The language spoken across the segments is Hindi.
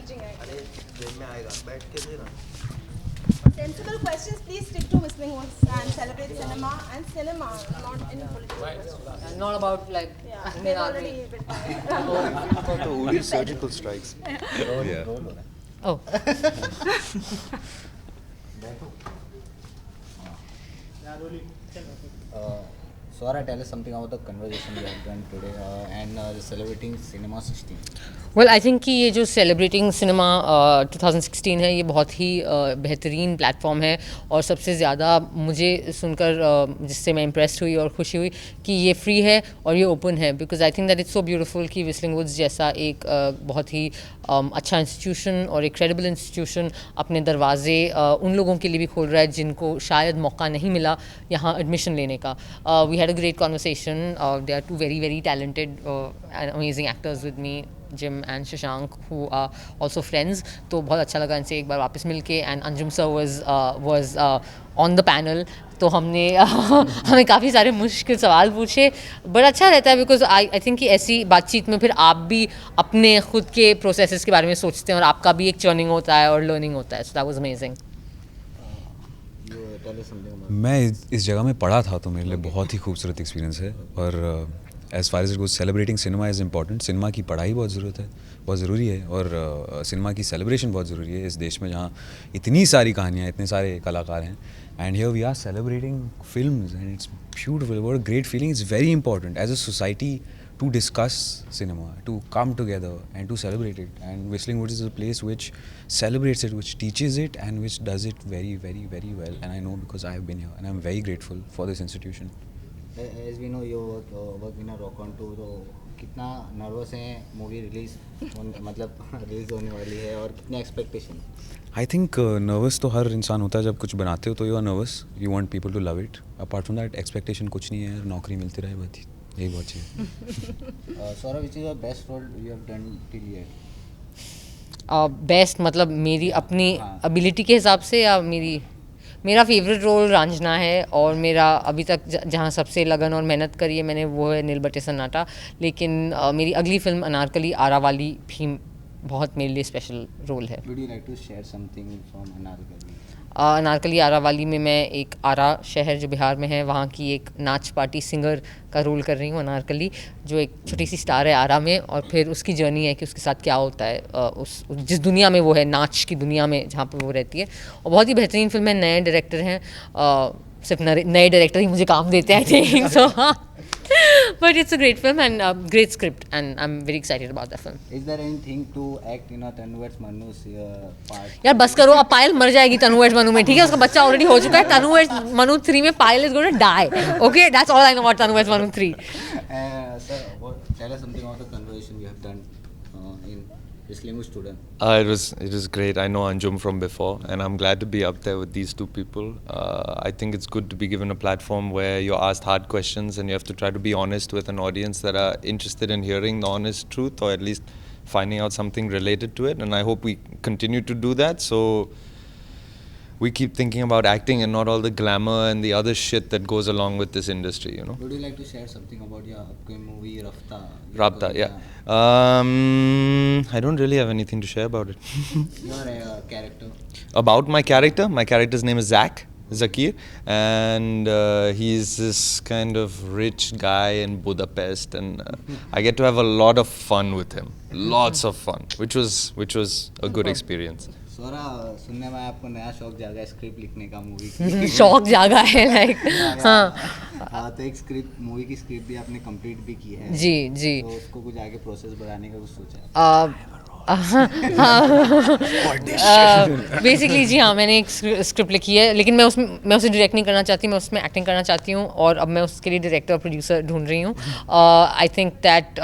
teaching acting. अरे दिन में आएगा बैठ के दे ना Sensible questions, please stick to Whistling Woods and celebrate cinema and cinema, not any political questions. Not about like Yeah, Indian they're army. already a bit tired. about the Uri surgical strikes yeah Oh. Swara, tell us something about the conversation we have done today and celebrating Cinema 16. Well I think कि ये जो सेलिब्रेटिंग सिनेमा 2016 है ये बहुत ही बेहतरीन प्लेटफॉर्म है और सबसे ज़्यादा मुझे सुनकर जिससे मैं इम्प्रेस्ड हुई और खुशी हुई कि ये फ्री है और ये ओपन है because I think that it's so beautiful कि विस्लिंग वुड्स जैसा एक बहुत ही अच्छा इंस्टीट्यूशन और एक क्रेडिबल इंस्टीट्यूशन अपने दरवाजे उन लोगों के लिए भी खोल रहा है जिनको शायद मौका नहीं मिला यहाँ एडमिशन लेने का we had a great conversation they are two very very talented and amazing actors with me Jim and Shashank who are also friends तो बहुत अच्छा लगा इनसे एक बार वापस मिल के and Anjum sir was on the panel तो हमने हमें काफ़ी सारे मुश्किल सवाल पूछे बड़ा अच्छा रहता है बिकॉज आई थिंक कि ऐसी बातचीत में फिर आप भी अपने खुद के प्रोसेसेस के बारे में सोचते हैं और आपका भी एक चर्निंग होता है और लर्निंग होता है सो दैट वाज अमेजिंग मैं इस जगह में पढ़ा था तो मेरे लिए बहुत ही खूबसूरत एक्सपीरियंस है और as far as it goes celebrating cinema is important cinema की पढ़ाई बहुत ज़रूरी है और सिनेमा की सेलिब्रेशन बहुत ज़रूरी है इस देश में जहाँ इतनी सारी कहानियाँ इतने सारे कलाकार हैं and here we are celebrating films and it's beautiful what a great feeling it's very important as a society to discuss cinema, to come together and to celebrate it. And Whistling Woods is a place which celebrates it, which teaches it and which does it very, very, very well. And I know because I have been here and I'm very grateful for this institution. As we know, you work in a rock on tour, तो कितना नर्वस हैं मूवी रिलीज मतलब रिलीज होने वाली है और कितने एक्सपेक्टेशन? I think nervous तो हर इंसान होता है जब कुछ बनाते हो तो you are nervous. You want people to love it. Apart from that, expectation कुछ नहीं है नौकरी मिलती रहे बस यही बहुत चाहिए Swara, which is your best role you have done till yet? Best मतलब मेरी अपनी एबिलिटी के हिसाब से या मेरा फेवरेट रोल रांझना है और मेरा अभी तक जहाँ सबसे लगन और मेहनत करी है मैंने वो है नील बटे सन्नाटा लेकिन मेरी अगली फिल्म अनारकली आरा वाली भी बहुत मेरे लिए स्पेशल रोल है Would you like to share something from Anarkali? Anarkali Aarah वाली में मैं एक आरा शहर जो बिहार में है वहाँ की एक नाच पार्टी सिंगर का रोल कर रही हूँ अनारकली जो एक छोटी सी स्टार है आरा में और फिर उसकी जर्नी है कि उसके साथ क्या होता है उस जिस दुनिया में वो है नाच की दुनिया में जहाँ पर वो रहती है और बहुत ही बेहतरीन फिल्म है नए डायरेक्टर हैं सिर्फ नए डायरेक्टर ही मुझे काम देते हैं I think so but it's a great film and great script and I'm very excited about that film. Is there anything to act in a Tanu's Manu's part? यार बस करो अब पायल मर जाएगी तनु वेड्स मनु में ठीक है उसका बच्चा ऑलरेडी हो चुका है तनु वेड्स मनु 3 में Payal is going to die okay that's all I know about Tanu weds Manu 3 Sir, tell us something about the conversation we have done in Whistling Woods student. It was great. I know Anjum from before, and I'm glad to be up there with these two people. I think it's good to be given a platform where you're asked hard questions and you have to try to be honest with an audience that are interested in hearing the honest truth, or at least finding out something related to it. And I hope we continue to do that. So we keep thinking about acting and not all the glamour and the other shit that goes along with this industry, you know. Would you like to share something about your upcoming movie Rafta? Rabta, yeah. I don't really have anything to share about it. Your character. About my character's name is Zakir, and he's this kind of rich guy in Budapest, and I get to have a lot of fun with him, lots of fun, which was a good experience. स्वरा, सुनने में आपको नया शौक जागा है स्क्रिप्ट लिखने का मूवी की शौक जागा है लाइक हाँ तो एक स्क्रिप्ट मूवी की स्क्रिप्ट भी आपने कंप्लीट भी की है जी तो उसको कुछ आगे प्रोसेस बढ़ाने का कुछ सोचा है बेसिकली जी हाँ मैंने एक स्क्रिप्ट लिखी है लेकिन मैं उसे डायरेक्ट नहीं करना चाहती मैं उसमें एक्टिंग करना चाहती हूँ और अब मैं उसके लिए डायरेक्टर और प्रोड्यूसर ढूंढ रही हूँ आई थिंक दैट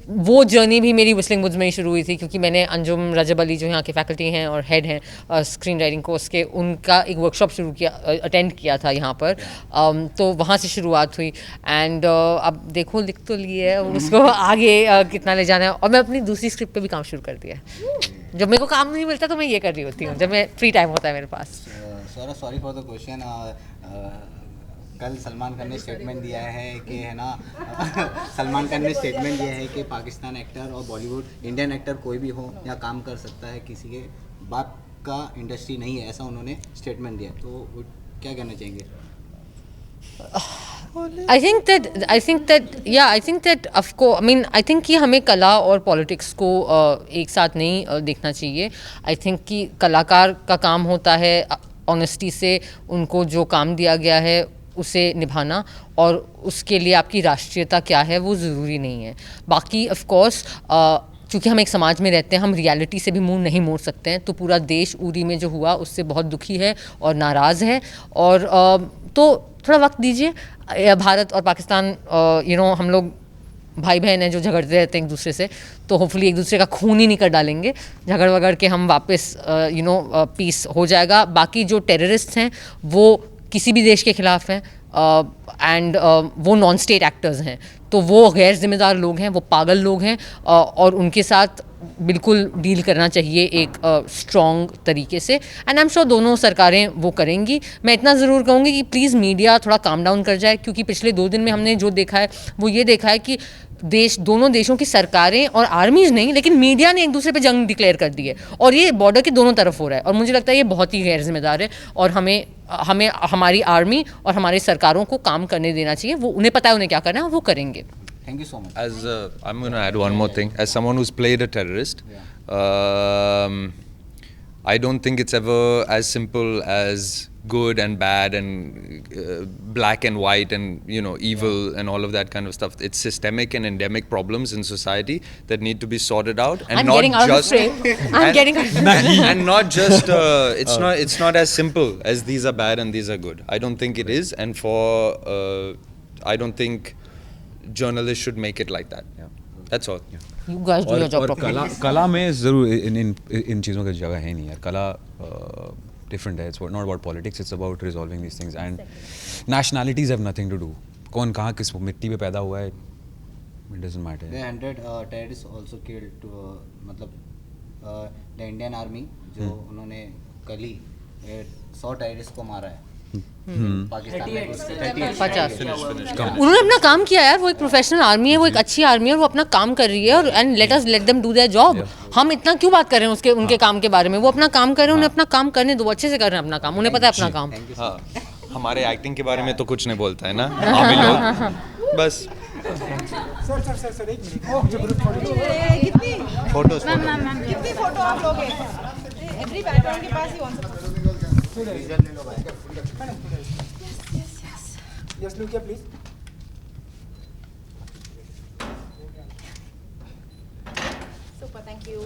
वो जर्नी भी मेरी विस्लिंग वुड्स में ही शुरू हुई थी क्योंकि मैंने अंजुम रजब अली जो यहाँ के फैकल्टी हैं और हेड हैं स्क्रीन राइटिंग कोर्स के उनका एक वर्कशॉप शुरू किया अटेंड किया था यहाँ पर तो वहाँ से शुरुआत हुई एंड अब देखो लिख तो लिए है उसको आगे कितना ले जाना है और मैं अपनी दूसरी स्क्रिप्ट पे भी काम शुरू कर दिया है जब मेरे को काम नहीं मिलता तो मैं ये कर रही होती हूँ जब मैं फ्री टाइम होता है मेरे पास सॉरी फॉर द क्वेश्चन कल सलमान खान ने स्टेटमेंट दिया है कि है ना सलमान खान ने स्टेटमेंट दिया है कि पाकिस्तान एक्टर और बॉलीवुड इंडियन एक्टर कोई भी हो या काम कर सकता है, किसी के बाप का इंडस्ट्री नहीं है, ऐसा उन्होंने स्टेटमेंट दिया। तो वो क्या कहना चाहेंगे? I think that of course, I mean, I think कि हमें कला और पॉलिटिक्स को एक साथ नहीं देखना चाहिए। I think कि कलाकार का काम होता है ऑनेस्टी से उनको जो काम दिया गया है उसे निभाना, और उसके लिए आपकी राष्ट्रीयता क्या है वो ज़रूरी नहीं है। बाकी ऑफ कोर्स क्योंकि हम एक समाज में रहते हैं, हम रियलिटी से भी मुंह नहीं मोड़ सकते हैं। तो पूरा देश उरी में जो हुआ उससे बहुत दुखी है और नाराज़ है, और तो थोड़ा वक्त दीजिए। भारत और पाकिस्तान हम लोग भाई बहन हैं जो झगड़ते रहते हैं एक दूसरे से, तो होपफुली एक दूसरे का खून ही नहीं कर डालेंगे, झगड़ वगड़ के हम वापस पीस हो जाएगा। बाकी जो टेररिस्ट हैं वो किसी भी देश के ख़िलाफ़ हैं, एंड वो नॉन स्टेट एक्टर्स हैं, तो वो गैर जिम्मेदार लोग हैं, वो पागल लोग हैं, और उनके साथ बिल्कुल डील करना चाहिए एक स्ट्रॉन्ग तरीके से। एंड आई एम श्योर दोनों सरकारें वो करेंगी। मैं इतना ज़रूर कहूँगी कि प्लीज़ मीडिया थोड़ा काम डाउन कर जाए, क्योंकि पिछले 2 दिन में हमने जो देखा है वो ये देखा है कि दोनों देशों की सरकारें और आर्मीज़ नहीं, लेकिन मीडिया ने एक दूसरे पे जंग डिक्लेयर कर दी है, और ये बॉर्डर के दोनों तरफ हो रहा है। और मुझे लगता है ये बहुत ही गैर जिम्मेदार है, और हमें हमारी आर्मी और हमारी सरकारों को काम करने देना चाहिए। वो उन्हें पता है उन्हें क्या करना है, वो करेंगे। Thank you so much. As I'm going to add one more thing. As someone who's played a terrorist, I don't think it's ever as simple as good and bad and black and white and evil and all of that kind of stuff. It's systemic and endemic problems in society that need to be sorted out, and I'm not getting out of just frame. I'm getting out of frame. and not just it's not as simple as these are bad and these are good. I don't think it is, and I don't think journalists should make it like that. That's all. You guys do your job और properly. कला में ज़रूर इन चीज़ों की जगह है नहीं यार। कला डिफरेंट है, it's not about politics, it's about resolving these things, and nationalities have nothing to do. कौन कहाँ किस मिट्टी पे पैदा हुआ है, it doesn't matter. The 100 terrorists also killed मतलब the Indian army जो उन्होंने कल ही 100 terrorists को मारा है पाकिस्तान में। 50 उन्होंने अपना काम किया यार। वो एक प्रोफेशनल आर्मी है, वो एक अच्छी आर्मी है, और वो अपना काम कर रही है, और and let them do their job. हम इतना क्यों बात कर रहे हैं उनके काम के बारे में? वो अपना काम कर रहे हैं, उन्हें अपना काम करने दो, अच्छे से कर रहे हैं अपना काम, उन्हें पता है अपना काम। हाँ, हमारे एक्टिंग के बारे में तो कुछ नहीं बोलता है ना आमी लोग, बस। सर एक मिनट। कितनी फोटोज कितनी फोटो आप लोगे? एवरी बैकग्राउंड के पास ही one yes look please. Super, thank you.